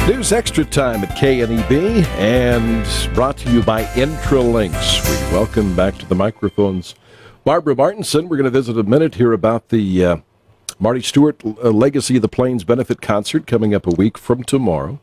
News Extra time at KNEB, and brought to you by Intralinks. We welcome back to the microphones Barbara Martinson. We're going to visit a minute here about the Marty Stewart Legacy of the Plains benefit concert coming up a week from tomorrow.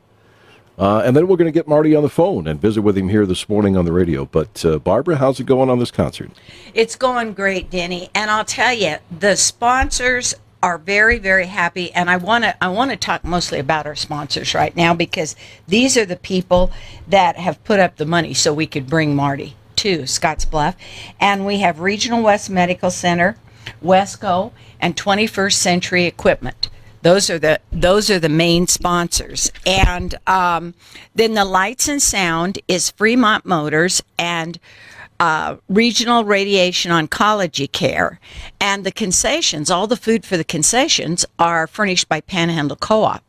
And then we're going to get Marty on the phone and visit with him here this morning on the radio. But Barbara, how's it going on this concert? It's going great, Denny. And I'll tell you, the sponsors are very, very happy, and I want to talk mostly about our sponsors right now, because these are the people that have put up the money so we could bring Marty to Scottsbluff. And we have Regional West Medical Center, Wesco, and 21st Century Equipment. Those are the main sponsors. And then the lights and sound is Fremont Motors and Regional Radiation Oncology Care. And the concessions, all the food for the concessions, are furnished by Panhandle Co-op.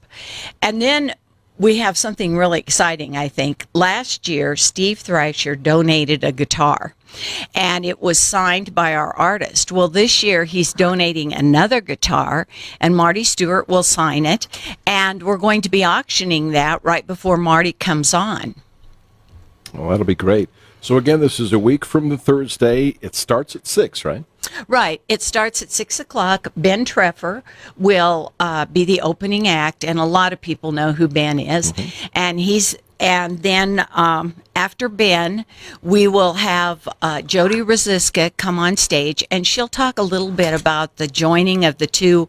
And then we have something really exciting, I think. Last year, Steve Thrasher donated a guitar, and it was signed by our artist. Well, this year, he's donating another guitar, and Marty Stewart will sign it, and we're going to be auctioning that right before Marty comes on. Well, that'll be great. So, again, this is a week from the Thursday. It starts at 6, right? Right. It starts at 6 o'clock. Ben Treffer will be the opening act, and a lot of people know who Ben is. Mm-hmm. And then after Ben, we will have Jody Rosiska come on stage, and she'll talk a little bit about the joining of the two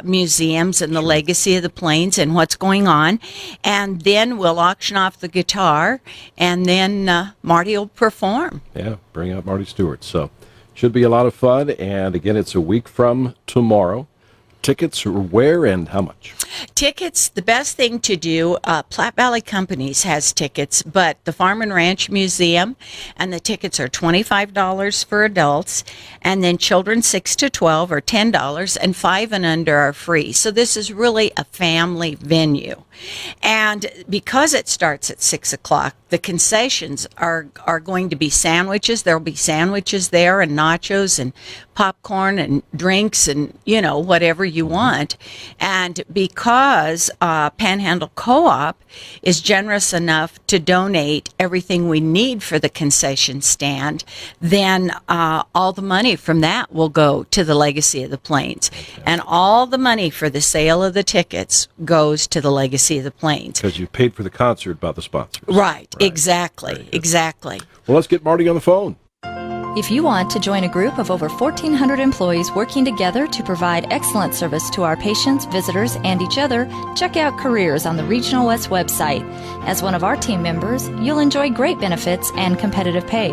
museums and the legacy of the Plains and what's going on. And then we'll auction off the guitar, and then Marty will perform. Yeah, bring out Marty Stewart. So should be a lot of fun. And again, it's a week from tomorrow. Tickets are where and how much? Tickets, the best thing to do, Platte Valley Companies has tickets, but the Farm and Ranch Museum, and the tickets are $25 for adults, and then children 6 to 12 are $10, and 5 and under are free. So this is really a family venue. And because it starts at 6 o'clock, the concessions are going to be sandwiches. There'll be sandwiches there, and nachos, and popcorn, and drinks, and, whatever you want. And because Panhandle Co-op is generous enough to donate everything we need for the concession stand, then all the money from that will go to the Legacy of the Plains. Okay. And all the money for the sale of the tickets goes to the Legacy of the Plains. Because you paid for the concert by the sponsors. Right. Exactly. Well, let's get Marty on the phone. If you want to join a group of over 1,400 employees working together to provide excellent service to our patients, visitors, and each other, check out Careers on the Regional West website. As one of our team members, you'll enjoy great benefits and competitive pay.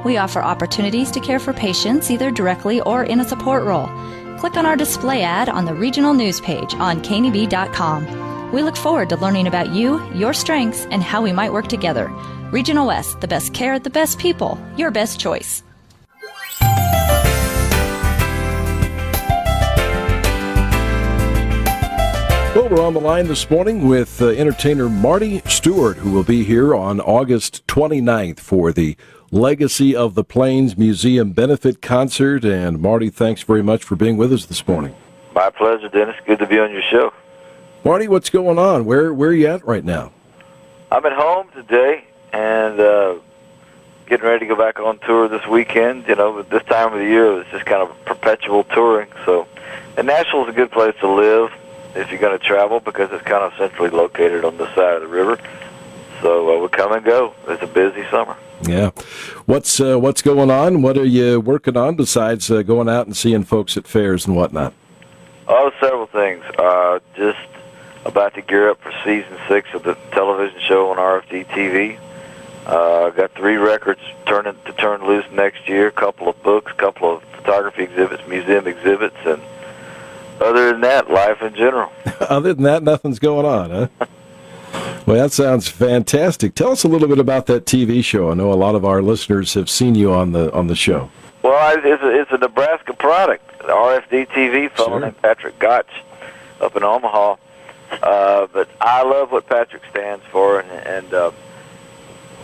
We offer opportunities to care for patients either directly or in a support role. Click on our display ad on the regional news page on KNEB.com. We look forward to learning about you, your strengths, and how we might work together. Regional West, the best care, the best people, your best choice. Well, we're on the line this morning with entertainer Marty Stewart, who will be here on August 29th for the Legacy of the Plains Museum Benefit Concert. And Marty, thanks very much for being with us this morning. My pleasure, Dennis. Good to be on your show. Marty, what's going on? Where are you at right now? I'm at home today and getting ready to go back on tour this weekend. But this time of the year, it's just kind of perpetual touring. And Nashville's a good place to live if you're going to travel, because it's kind of centrally located on this side of the river. So we come and go. It's a busy summer. Yeah. What's going on? What are you working on besides going out and seeing folks at fairs and whatnot? Oh, several things. Just about to gear up for season 6 of the television show on RFD TV. Got 3 records to turn loose next year, a couple of books, a couple of photography exhibits, museum exhibits, and other than that, life in general. Other than that, nothing's going on, huh? Well, that sounds fantastic. Tell us a little bit about that TV show. I know a lot of our listeners have seen you on the show. Well, it's a Nebraska product. RFD TV, fellow named Patrick Gotch up in Omaha. But I love what Patrick stands for, and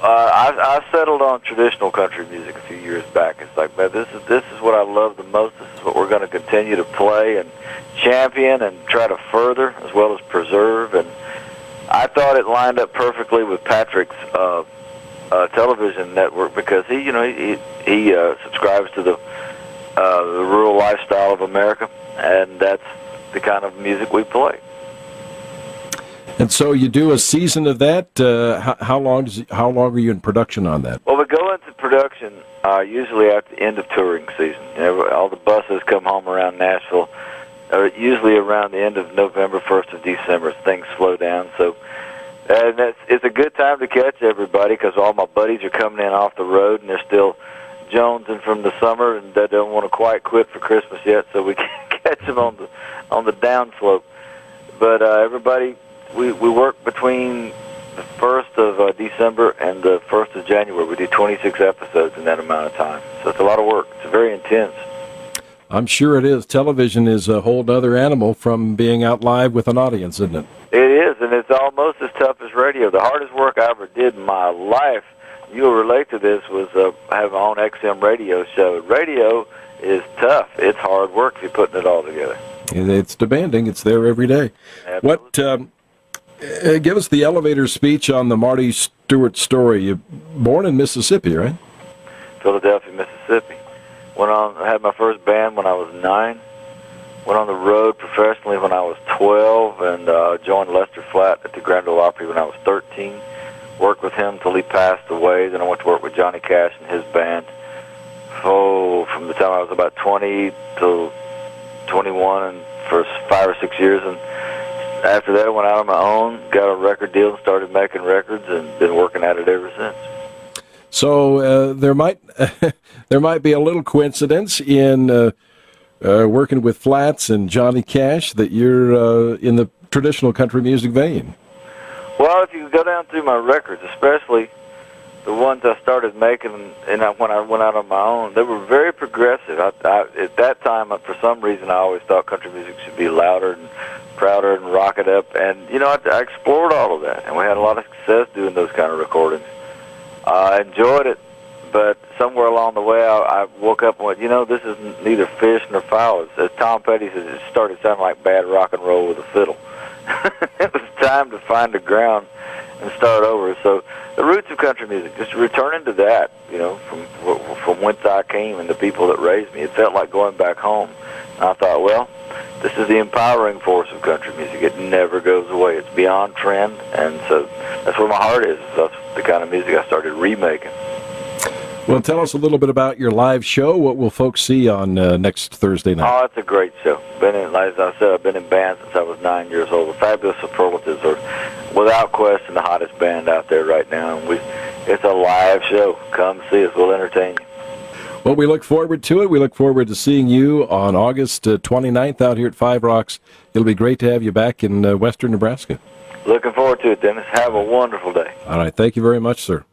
I settled on traditional country music a few years back. It's like, man, this is what I love the most. This is what we're going to continue to play and champion and try to further as well as preserve. And I thought it lined up perfectly with Patrick's television network because he subscribes to the rural lifestyle of America, and that's the kind of music we play. And so you do a season of that. How long are you in production on that? Well, we go into production usually at the end of touring season. All the buses come home around Nashville, usually around the end of November, 1st of December. Things slow down, so it's a good time to catch everybody because all my buddies are coming in off the road, and they're still jonesing from the summer, and they don't want to quite quit for Christmas yet, so we can catch them on the downslope. But everybody. We work between the 1st of December and the 1st of January. We do 26 episodes in that amount of time. So it's a lot of work. It's very intense. I'm sure it is. Television is a whole other animal from being out live with an audience, isn't it? It is, and it's almost as tough as radio. The hardest work I ever did in my life, you'll relate to this, was have my own XM radio show. Radio is tough. It's hard work if you're putting it all together. It's demanding. It's there every day. Absolutely. Give us the elevator speech on the Marty Stewart story. You're born in Mississippi, right? Philadelphia, Mississippi. I had my first band when I was 9. Went on the road professionally when I was 12, and joined Lester Flatt at the Grand Ole Opry when I was 13. Worked with him till he passed away. Then I went to work with Johnny Cash and his band. From the time I was about 20 till 21, and for 5 or 6 years, and after that, I went out on my own, got a record deal, and started making records, and been working at it ever since. So there might be a little coincidence in working with Flats and Johnny Cash that you're in the traditional country music vein. Well, if you go down through my records, especially the ones I started making, and when I went out on my own, they were very progressive. At that time, for some reason, I always thought country music should be louder and prouder and rock it up. And, I explored all of that, and we had a lot of success doing those kind of recordings. I enjoyed it, but somewhere along the way, I woke up and went, this is neither fish nor fowl. As Tom Petty says, it started sounding like bad rock and roll with a fiddle. It was time to find the ground and start over. So the roots of country music, just returning to that, from whence I came and the people that raised me. It felt like going back home. And I thought, well, this is the empowering force of country music. It never goes away. It's beyond trend, and so that's where my heart is. That's the kind of music I started remaking. Well, tell us a little bit about your live show. What will folks see on next Thursday night? Oh, it's a great show. As I said, I've been in band since I was 9 years old. The Fabulous Superlatives are, without question, the hottest band out there right now. And it's a live show. Come see us. We'll entertain you. Well, we look forward to it. We look forward to seeing you on August 29th out here at Five Rocks. It'll be great to have you back in western Nebraska. Looking forward to it, Dennis. Have a wonderful day. All right. Thank you very much, sir.